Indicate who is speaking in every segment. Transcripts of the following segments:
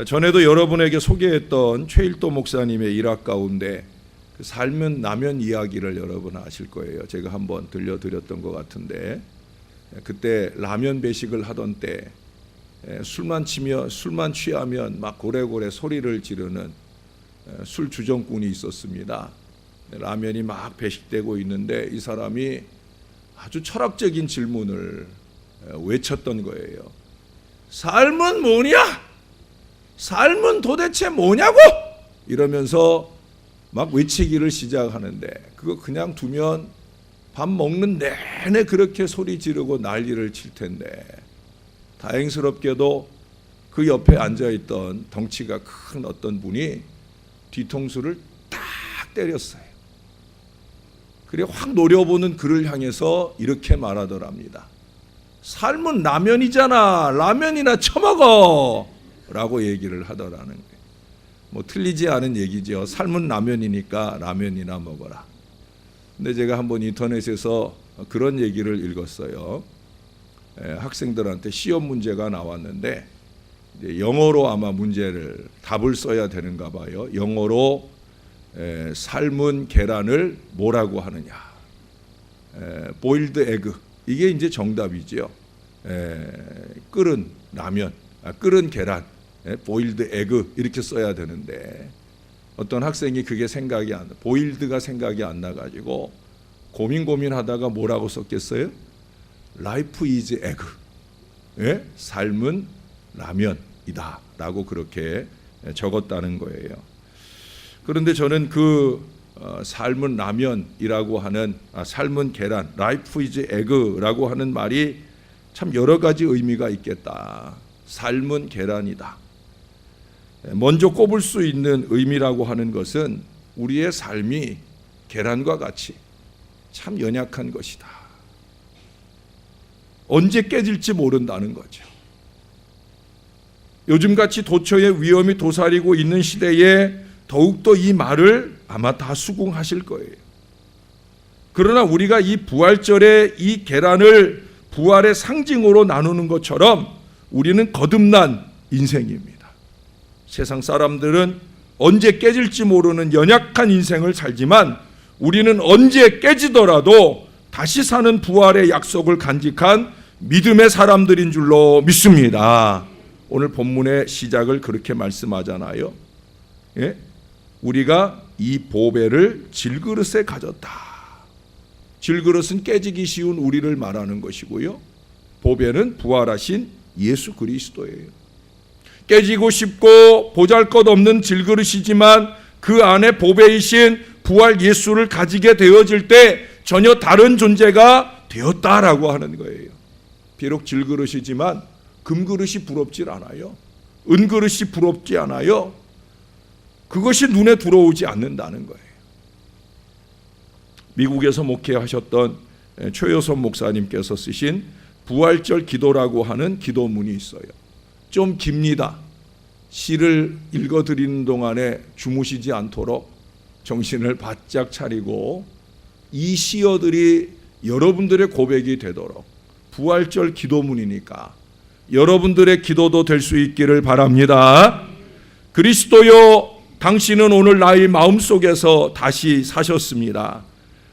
Speaker 1: 전에도 여러분에게 소개했던 최일도 목사님의 일화 가운데 그 삶은 라면 이야기를 여러분 아실 거예요. 제가 한번 들려드렸던 것 같은데, 그때 라면 배식을 하던 때 술만 취하면 막 고래고래 소리를 지르는 술 주정꾼이 있었습니다. 라면이 막 배식되고 있는데 이 사람이 아주 철학적인 질문을 외쳤던 거예요. 삶은 뭐냐? 삶은 도대체 뭐냐고? 이러면서 막 외치기를 시작하는데, 그거 그냥 두면 밥 먹는 내내 그렇게 소리 지르고 난리를 칠 텐데, 다행스럽게도 그 옆에 앉아있던 덩치가 큰 어떤 분이 뒤통수를 딱 때렸어요. 그래 확 노려보는 그를 향해서 이렇게 말하더랍니다. 삶은 라면이잖아. 라면이나 처먹어 라고 얘기를 하더라는 거예요. 뭐 틀리지 않은 얘기죠. 삶은 라면이니까 라면이나 먹어라. 근데 제가 한번 인터넷에서 그런 얘기를 읽었어요. 학생들한테 시험 문제가 나왔는데 영어로 아마 답을 써야 되는가 봐요. 영어로 삶은 계란을 뭐라고 하느냐? boiled egg. 이게 이제 정답이지요. 끓은 라면, 끓은 계란, boiled egg 이렇게 써야 되는데, 어떤 학생이 그게 boiled가 생각이 안 나가지고 고민하다가 뭐라고 썼겠어요? Life is egg. 삶은 라면이다 라고 그렇게 적었다는 거예요. 그런데 저는 그 삶은 라면이라고 하는 삶은 계란, Life is egg라고 하는 말이 참 여러 가지 의미가 있겠다. 삶은 계란이다. 먼저 꼽을 수 있는 의미라고 하는 것은 우리의 삶이 계란과 같이 참 연약한 것이다. 언제 깨질지 모른다는 거죠. 요즘같이 도처의 위험이 도사리고 있는 시대에 더욱더 이 말을 아마 다 수긍하실 거예요. 그러나 우리가 이 부활절에 이 계란을 부활의 상징으로 나누는 것처럼 우리는 거듭난 인생입니다. 세상 사람들은 언제 깨질지 모르는 연약한 인생을 살지만 우리는 언제 깨지더라도 다시 사는 부활의 약속을 간직한 믿음의 사람들인 줄로 믿습니다. 오늘 본문의 시작을 그렇게 말씀하잖아요. 우리가 이 보배를 질그릇에 가졌다. 질그릇은 깨지기 쉬운 우리를 말하는 것이고요, 보배는 부활하신 예수 그리스도예요. 깨지고 싶고 보잘것없는 질그릇이지만 그 안에 보배이신 부활 예수를 가지게 되어질 때 전혀 다른 존재가 되었다라고 하는 거예요. 비록 질그릇이지만 금그릇이 부럽질 않아요. 은그릇이 부럽지 않아요. 그것이 눈에 들어오지 않는다는 거예요. 미국에서 목회하셨던 최효선 목사님께서 쓰신 부활절 기도라고 하는 기도문이 있어요. 좀 깁니다. 시를 읽어드리는 동안에 주무시지 않도록 정신을 바짝 차리고 이 시어들이 여러분들의 고백이 되도록, 부활절 기도문이니까 여러분들의 기도도 될 수 있기를 바랍니다. 그리스도여, 당신은 오늘 나의 마음속에서 다시 사셨습니다.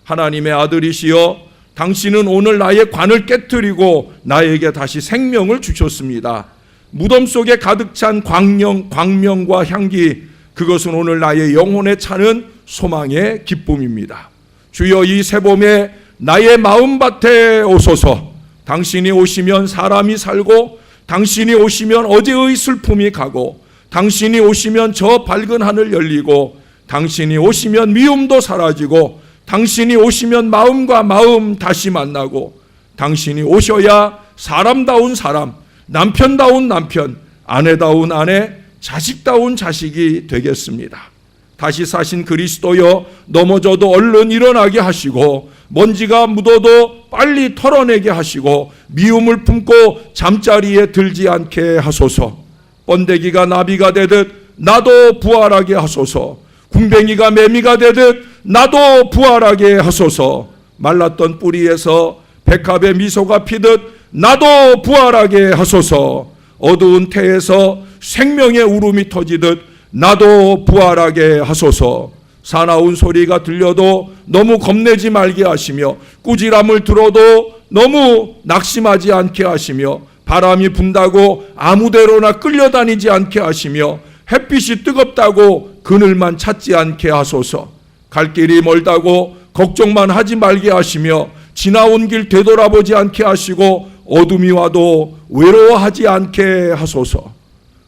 Speaker 1: 하나님의 아들이시여, 당신은 오늘 나의 관을 깨트리고 나에게 다시 생명을 주셨습니다. 무덤 속에 가득 찬 광명과 향기, 그것은 오늘 나의 영혼에 차는 소망의 기쁨입니다. 주여, 이 새봄에 나의 마음밭에 오소서. 당신이 오시면 사람이 살고, 당신이 오시면 어제의 슬픔이 가고, 당신이 오시면 저 밝은 하늘 열리고, 당신이 오시면 미움도 사라지고, 당신이 오시면 마음과 마음 다시 만나고, 당신이 오셔야 사람다운 사람, 남편다운 남편, 아내다운 아내, 자식다운 자식이 되겠습니다. 다시 사신 그리스도여, 넘어져도 얼른 일어나게 하시고, 먼지가 묻어도 빨리 털어내게 하시고, 미움을 품고 잠자리에 들지 않게 하소서. 번데기가 나비가 되듯 나도 부활하게 하소서. 궁뱅이가 매미가 되듯 나도 부활하게 하소서. 말랐던 뿌리에서 백합의 미소가 피듯 나도 부활하게 하소서. 어두운 태에서 생명의 울음이 터지듯 나도 부활하게 하소서. 사나운 소리가 들려도 너무 겁내지 말게 하시며 꾸지람을 들어도 너무 낙심하지 않게 하시며 바람이 분다고 아무데로나 끌려다니지 않게 하시며 햇빛이 뜨겁다고 그늘만 찾지 않게 하소서. 갈 길이 멀다고 걱정만 하지 말게 하시며 지나온 길 되돌아보지 않게 하시고 어둠이 와도 외로워하지 않게 하소서.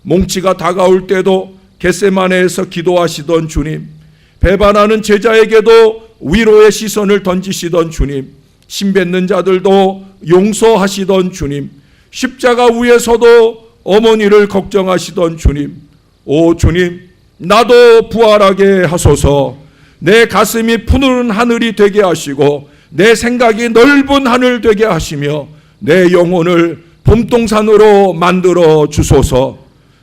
Speaker 1: 몽치가 다가올 때도 겟세마네에서 기도하시던 주님, 배반하는 제자에게도 위로의 시선을 던지시던 주님, 신뱉는 자들도 용서하시던 주님, 십자가 위에서도 어머니를 걱정하시던 주님, 오 주님, 나도 부활하게 하소서. 내 가슴이 푸른 하늘이 되게 하시고 내 생각이 넓은 하늘 되게 하시며 내 영혼을 봄동산으로 만들어 주소서.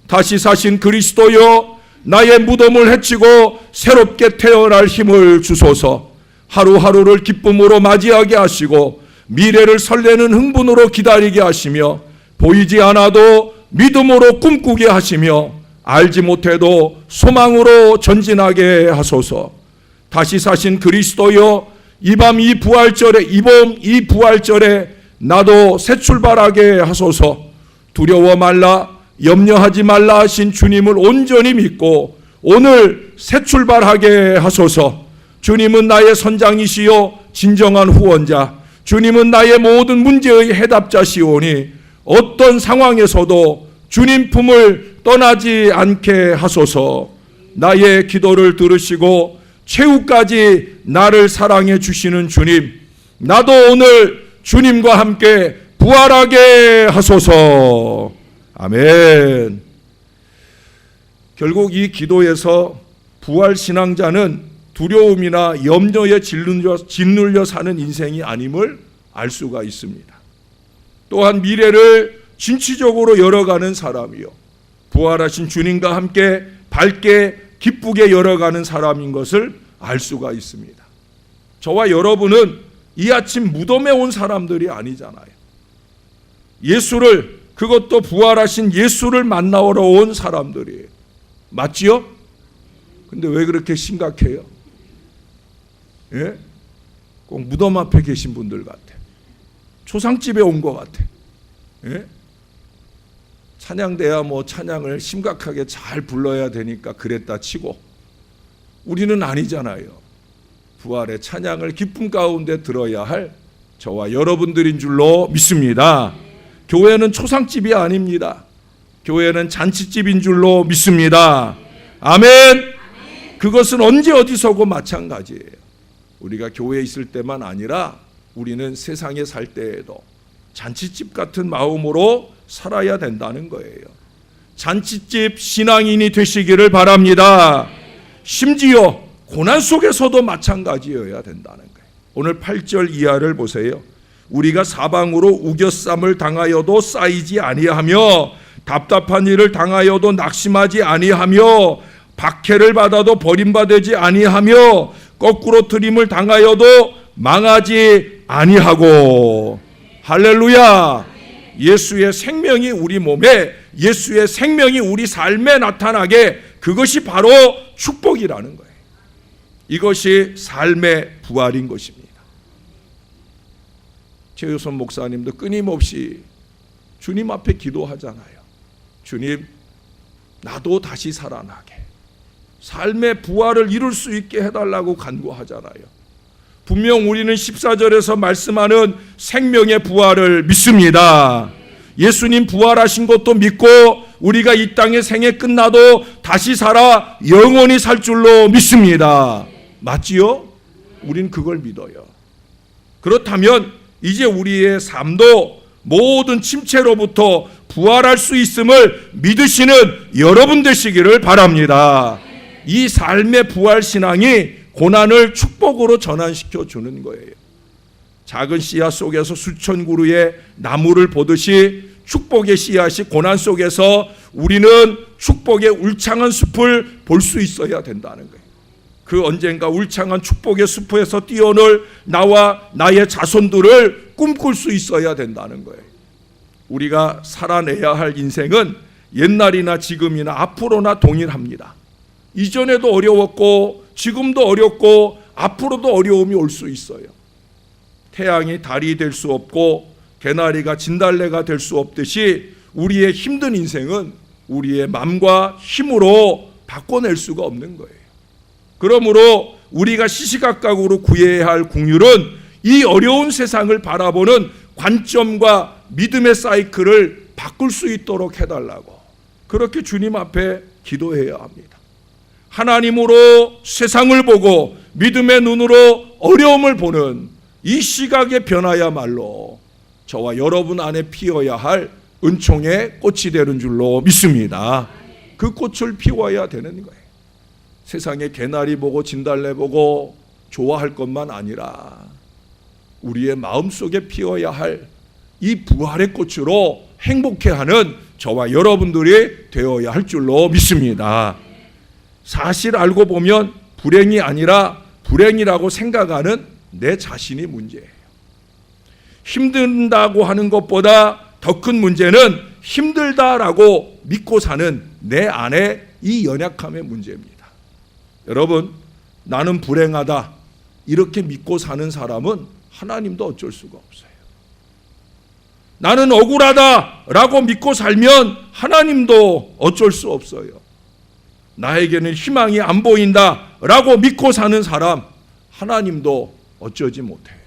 Speaker 1: 다시 사신 그리스도여, 나의 무덤을 헤치고 새롭게 태어날 힘을 주소서. 하루하루를 기쁨으로 맞이하게 하시고 미래를 설레는 흥분으로 기다리게 하시며 보이지 않아도 믿음으로 꿈꾸게 하시며 알지 못해도 소망으로 전진하게 하소서. 다시 사신 그리스도여, 이 밤 이 부활절에, 이 봄 이 부활절에 나도 새 출발하게 하소서. 두려워 말라, 염려하지 말라 하신 주님을 온전히 믿고 오늘 새 출발하게 하소서. 주님은 나의 선장이시요 진정한 후원자, 주님은 나의 모든 문제의 해답자시오니 어떤 상황에서도 주님 품을 떠나지 않게 하소서. 나의 기도를 들으시고 최후까지 나를 사랑해 주시는 주님, 나도 오늘 주님과 함께 부활하게 하소서. 아멘. 결국 이 기도에서 부활신앙자는 두려움이나 염려에 짓눌려 사는 인생이 아님을 알 수가 있습니다. 또한 미래를 진취적으로 열어가는 사람이요, 부활하신 주님과 함께 밝게 기쁘게 열어가는 사람인 것을 알 수가 있습니다. 저와 여러분은 이 아침 무덤에 온 사람들이 아니잖아요. 예수를, 그것도 부활하신 예수를 만나러 온 사람들이에요. 맞지요? 근데 왜 그렇게 심각해요? 예? 꼭 무덤 앞에 계신 분들 같아. 초상집에 온 것 같아. 예? 찬양대야 뭐 찬양을 심각하게 잘 불러야 되니까 그랬다 치고 우리는 아니잖아요. 부활의 찬양을 기쁨 가운데 들어야 할 저와 여러분들인 줄로 믿습니다. 교회는 초상집이 아닙니다. 교회는 잔치집인 줄로 믿습니다. 아멘. 그것은 언제 어디서고 마찬가지예요. 우리가 교회에 있을 때만 아니라 우리는 세상에 살 때에도 잔치집 같은 마음으로 살아야 된다는 거예요. 잔치집 신앙인이 되시기를 바랍니다. 심지어 고난 속에서도 마찬가지여야 된다는 거예요. 오늘 8절 이하를 보세요. 우리가 사방으로 우겨쌈을 당하여도 쌓이지 아니하며 답답한 일을 당하여도 낙심하지 아니하며 박해를 받아도 버림받지 아니하며 거꾸로 트림을 당하여도 망하지 아니하고. 할렐루야. 예수의 생명이 우리 몸에, 예수의 생명이 우리 삶에 나타나게, 그것이 바로 축복이라는 거예요. 이것이 삶의 부활인 것입니다. 최유선 목사님도 끊임없이 주님 앞에 기도하잖아요. 주님, 나도 다시 살아나게, 삶의 부활을 이룰 수 있게 해달라고 간구하잖아요. 분명 우리는 14절에서 말씀하는 생명의 부활을 믿습니다. 예수님 부활하신 것도 믿고 우리가 이 땅의 생애 끝나도 다시 살아 영원히 살 줄로 믿습니다. 맞지요? 우린 그걸 믿어요. 그렇다면 이제 우리의 삶도 모든 침체로부터 부활할 수 있음을 믿으시는 여러분 되시기를 바랍니다. 이 삶의 부활 신앙이 고난을 축복으로 전환시켜 주는 거예요. 작은 씨앗 속에서 수천 그루의 나무를 보듯이 축복의 씨앗이 고난 속에서 우리는 축복의 울창한 숲을 볼 수 있어야 된다는 거예요. 그 언젠가 울창한 축복의 숲에서 뛰어놀 나와 나의 자손들을 꿈꿀 수 있어야 된다는 거예요. 우리가 살아내야 할 인생은 옛날이나 지금이나 앞으로나 동일합니다. 이전에도 어려웠고 지금도 어렵고 앞으로도 어려움이 올 수 있어요. 태양이 달이 될 수 없고 개나리가 진달래가 될 수 없듯이 우리의 힘든 인생은 우리의 마음과 힘으로 바꿔낼 수가 없는 거예요. 그러므로 우리가 시시각각으로 구해야 할 국률은 이 어려운 세상을 바라보는 관점과 믿음의 사이클을 바꿀 수 있도록 해달라고 그렇게 주님 앞에 기도해야 합니다. 하나님으로 세상을 보고 믿음의 눈으로 어려움을 보는 이 시각의 변화야말로 저와 여러분 안에 피어야 할 은총의 꽃이 되는 줄로 믿습니다. 그 꽃을 피워야 되는 거예요. 세상에 개나리 보고 진달래 보고 좋아할 것만 아니라 우리의 마음속에 피어야 할 이 부활의 꽃으로 행복해하는 저와 여러분들이 되어야 할 줄로 믿습니다. 사실 알고 보면 불행이 아니라 불행이라고 생각하는 내 자신이 문제예요. 힘든다고 하는 것보다 더 큰 문제는 힘들다라고 믿고 사는 내 안에 이 연약함의 문제입니다. 여러분, 나는 불행하다 이렇게 믿고 사는 사람은 하나님도 어쩔 수가 없어요. 나는 억울하다라고 믿고 살면 하나님도 어쩔 수 없어요. 나에게는 희망이 안 보인다라고 믿고 사는 사람 하나님도 어쩌지 못해요.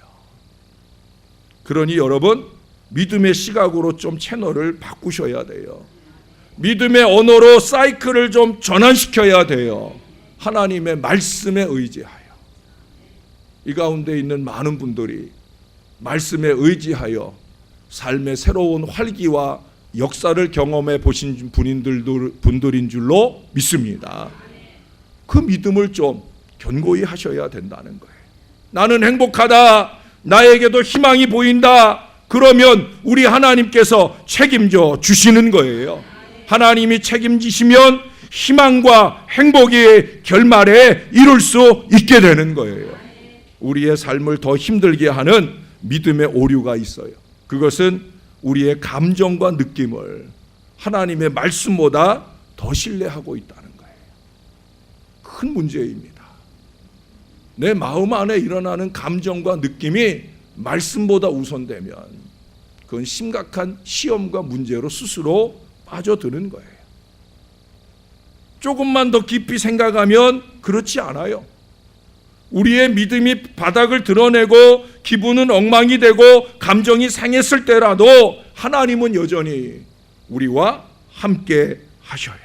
Speaker 1: 그러니 여러분, 믿음의 시각으로 좀 채널을 바꾸셔야 돼요. 믿음의 언어로 사이클을 좀 전환시켜야 돼요. 하나님의 말씀에 의지하여. 이 가운데 있는 많은 분들이 말씀에 의지하여 삶의 새로운 활기와 역사를 경험해 보신 분들인 줄로 믿습니다. 그 믿음을 좀 견고히 하셔야 된다는 거예요. 나는 행복하다, 나에게도 희망이 보인다, 그러면 우리 하나님께서 책임져 주시는 거예요. 하나님이 책임지시면 희망과 행복의 결말에 이룰 수 있게 되는 거예요. 우리의 삶을 더 힘들게 하는 믿음의 오류가 있어요. 그것은 우리의 감정과 느낌을 하나님의 말씀보다 더 신뢰하고 있다는 거예요. 큰 문제입니다. 내 마음 안에 일어나는 감정과 느낌이 말씀보다 우선되면 그건 심각한 시험과 문제로 스스로 빠져드는 거예요. 조금만 더 깊이 생각하면 그렇지 않아요. 우리의 믿음이 바닥을 드러내고 기분은 엉망이 되고 감정이 상했을 때라도 하나님은 여전히 우리와 함께 하셔요.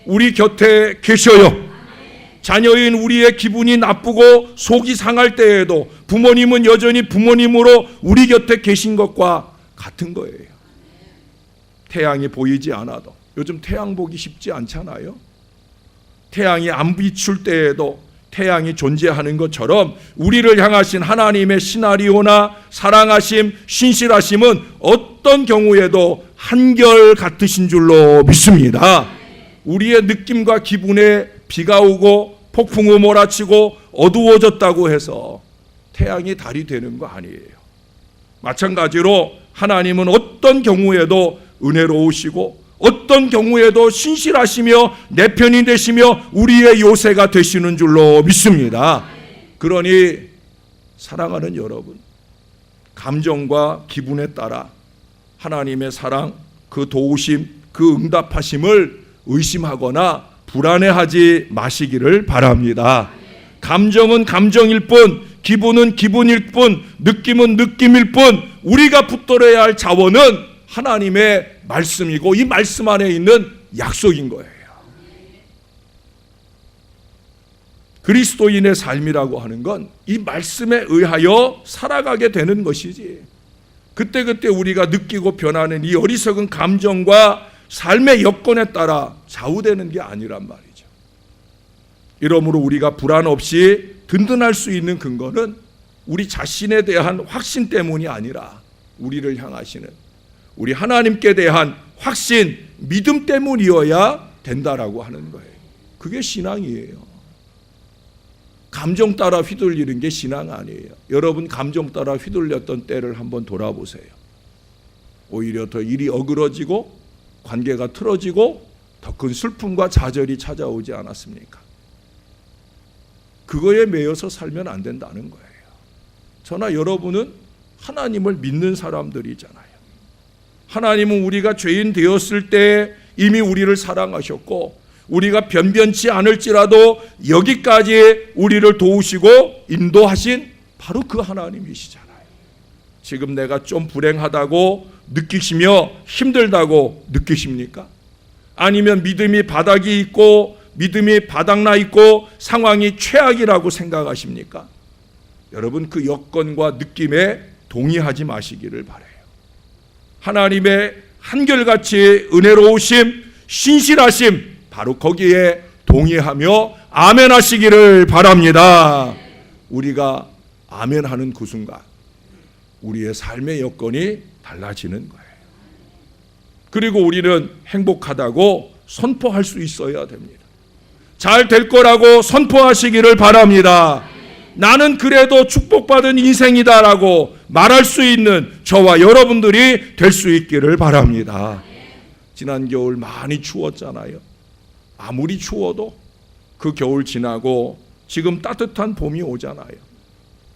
Speaker 1: 우리 곁에 계셔요. 자녀인 우리의 기분이 나쁘고 속이 상할 때에도 부모님은 여전히 부모님으로 우리 곁에 계신 것과 같은 거예요. 태양이 보이지 않아도, 요즘 태양 보기 쉽지 않잖아요. 태양이 안 비출 때에도 태양이 존재하는 것처럼 우리를 향하신 하나님의 시나리오나 사랑하심, 신실하심은 어떤 경우에도 한결 같으신 줄로 믿습니다. 우리의 느낌과 기분에 비가 오고 폭풍우 몰아치고 어두워졌다고 해서 태양이 달이 되는 거 아니에요. 마찬가지로 하나님은 어떤 경우에도 은혜로우시고 어떤 경우에도 신실하시며 내 편이 되시며 우리의 요새가 되시는 줄로 믿습니다. 그러니 사랑하는 여러분, 감정과 기분에 따라 하나님의 사랑, 그 도우심, 그 응답하심을 의심하거나 불안해하지 마시기를 바랍니다. 감정은 감정일 뿐, 기분은 기분일 뿐, 느낌은 느낌일 뿐, 우리가 붙들어야 할 자원은 하나님의 말씀이고 이 말씀 안에 있는 약속인 거예요. 그리스도인의 삶이라고 하는 건 이 말씀에 의하여 살아가게 되는 것이지, 그때그때 우리가 느끼고 변하는 이 어리석은 감정과 삶의 여건에 따라 좌우되는 게 아니란 말이죠. 이러므로 우리가 불안 없이 든든할 수 있는 근거는 우리 자신에 대한 확신 때문이 아니라 우리를 향하시는 우리 하나님께 대한 확신, 믿음 때문이어야 된다라고 하는 거예요. 그게 신앙이에요. 감정 따라 휘둘리는 게 신앙 아니에요. 여러분 감정 따라 휘둘렸던 때를 한번 돌아보세요. 오히려 더 일이 어그러지고 관계가 틀어지고 더 큰 슬픔과 좌절이 찾아오지 않았습니까? 그거에 매여서 살면 안 된다는 거예요. 저나 여러분은 하나님을 믿는 사람들이잖아요. 하나님은 우리가 죄인 되었을 때 이미 우리를 사랑하셨고 우리가 변변치 않을지라도 여기까지 우리를 도우시고 인도하신 바로 그 하나님이시잖아요. 지금 내가 좀 불행하다고 느끼시며 힘들다고 느끼십니까? 아니면 믿음이 바닥이 있고 믿음이 바닥나 있고 상황이 최악이라고 생각하십니까? 여러분 그 여건과 느낌에 동의하지 마시기를 바라요. 하나님의 한결같이 은혜로우심, 신실하심 바로 거기에 동의하며 아멘 하시기를 바랍니다. 우리가 아멘 하는 그 순간 우리의 삶의 여건이 달라지는 거예요. 그리고 우리는 행복하다고 선포할 수 있어야 됩니다. 잘 될 거라고 선포하시기를 바랍니다. 나는 그래도 축복받은 인생이다라고 말할 수 있는 저와 여러분들이 될 수 있기를 바랍니다. 지난 겨울 많이 추웠잖아요. 아무리 추워도 그 겨울 지나고 지금 따뜻한 봄이 오잖아요.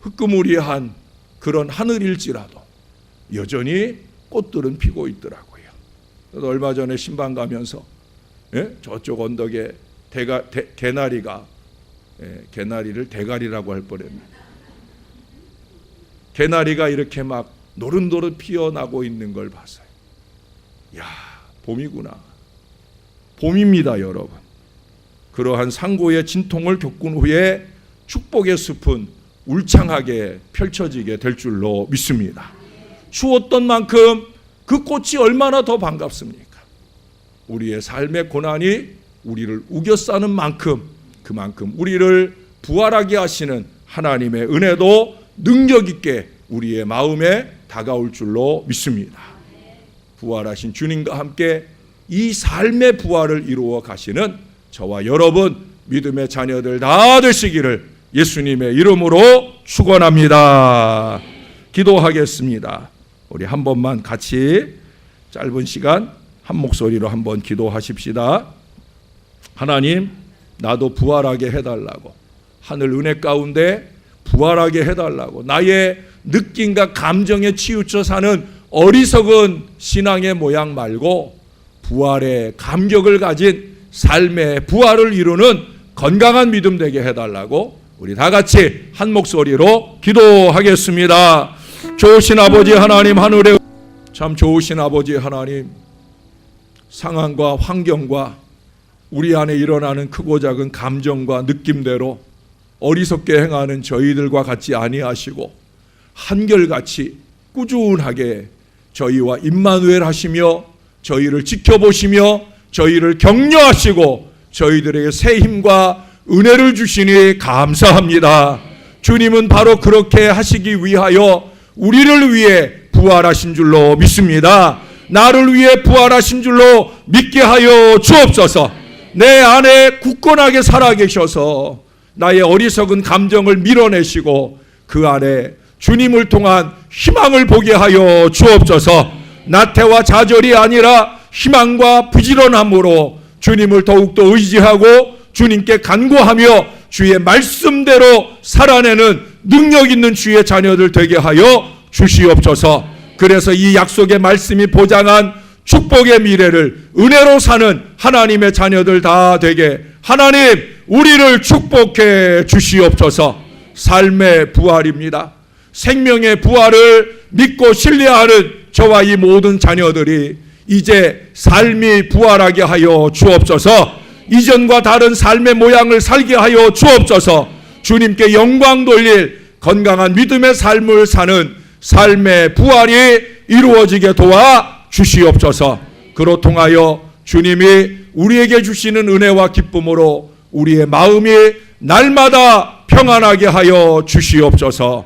Speaker 1: 흐끄무리한 그런 하늘일지라도 여전히 꽃들은 피고 있더라고요. 얼마 전에 신방 가면서 저쪽 언덕에 개나리가 개나리를 대가리라고 할 뻔했네요. 개나리가 이렇게 막 노릇노릇 피어나고 있는 걸 봤어요. 야, 봄이구나. 봄입니다, 여러분. 그러한 상고의 진통을 겪은 후에 축복의 숲은 울창하게 펼쳐지게 될 줄로 믿습니다. 추웠던 만큼 그 꽃이 얼마나 더 반갑습니까? 우리의 삶의 고난이 우리를 우겨싸는 만큼 그만큼 우리를 부활하게 하시는 하나님의 은혜도 능력 있게 우리의 마음에 다가올 줄로 믿습니다. 부활하신 주님과 함께 이 삶의 부활을 이루어 가시는 저와 여러분 믿음의 자녀들 다 되시기를 예수님의 이름으로 축원합니다. 기도하겠습니다. 우리 한 번만 같이 짧은 시간 한 목소리로 한번 기도하십시다. 하나님, 나도 부활하게 해달라고, 하늘 은혜 가운데 부활하게 해달라고, 나의 느낌과 감정에 치우쳐 사는 어리석은 신앙의 모양 말고 부활의 감격을 가진 삶의 부활을 이루는 건강한 믿음 되게 해달라고 우리 다 같이 한 목소리로 기도하겠습니다. 좋으신 아버지 하나님, 하늘에 참 좋으신 아버지 하나님, 상황과 환경과 우리 안에 일어나는 크고 작은 감정과 느낌대로 어리석게 행하는 저희들과 같지 아니하시고 한결같이 꾸준하게 저희와 임마누엘 하시며 저희를 지켜보시며 저희를 격려하시고 저희들에게 새 힘과 은혜를 주시니 감사합니다. 주님은 바로 그렇게 하시기 위하여 우리를 위해 부활하신 줄로 믿습니다. 나를 위해 부활하신 줄로 믿게 하여 주옵소서. 내 안에 굳건하게 살아계셔서 나의 어리석은 감정을 밀어내시고 그 안에 주님을 통한 희망을 보게 하여 주옵소서. 나태와 좌절이 아니라 희망과 부지런함으로 주님을 더욱더 의지하고 주님께 간구하며 주의 말씀대로 살아내는 능력 있는 주의 자녀들 되게 하여 주시옵소서. 그래서 이 약속의 말씀이 보장한 축복의 미래를 은혜로 사는 하나님의 자녀들 다 되게 하나님 우리를 축복해 주시옵소서. 삶의 부활입니다. 생명의 부활을 믿고 신뢰하는 저와 이 모든 자녀들이 이제 삶이 부활하게 하여 주옵소서. 이전과 다른 삶의 모양을 살게 하여 주옵소서. 주님께 영광 돌릴 건강한 믿음의 삶을 사는 삶의 부활이 이루어지게 도와 주시옵소서. 그로 통하여 주님이 우리에게 주시는 은혜와 기쁨으로 우리의 마음이 날마다 평안하게 하여 주시옵소서.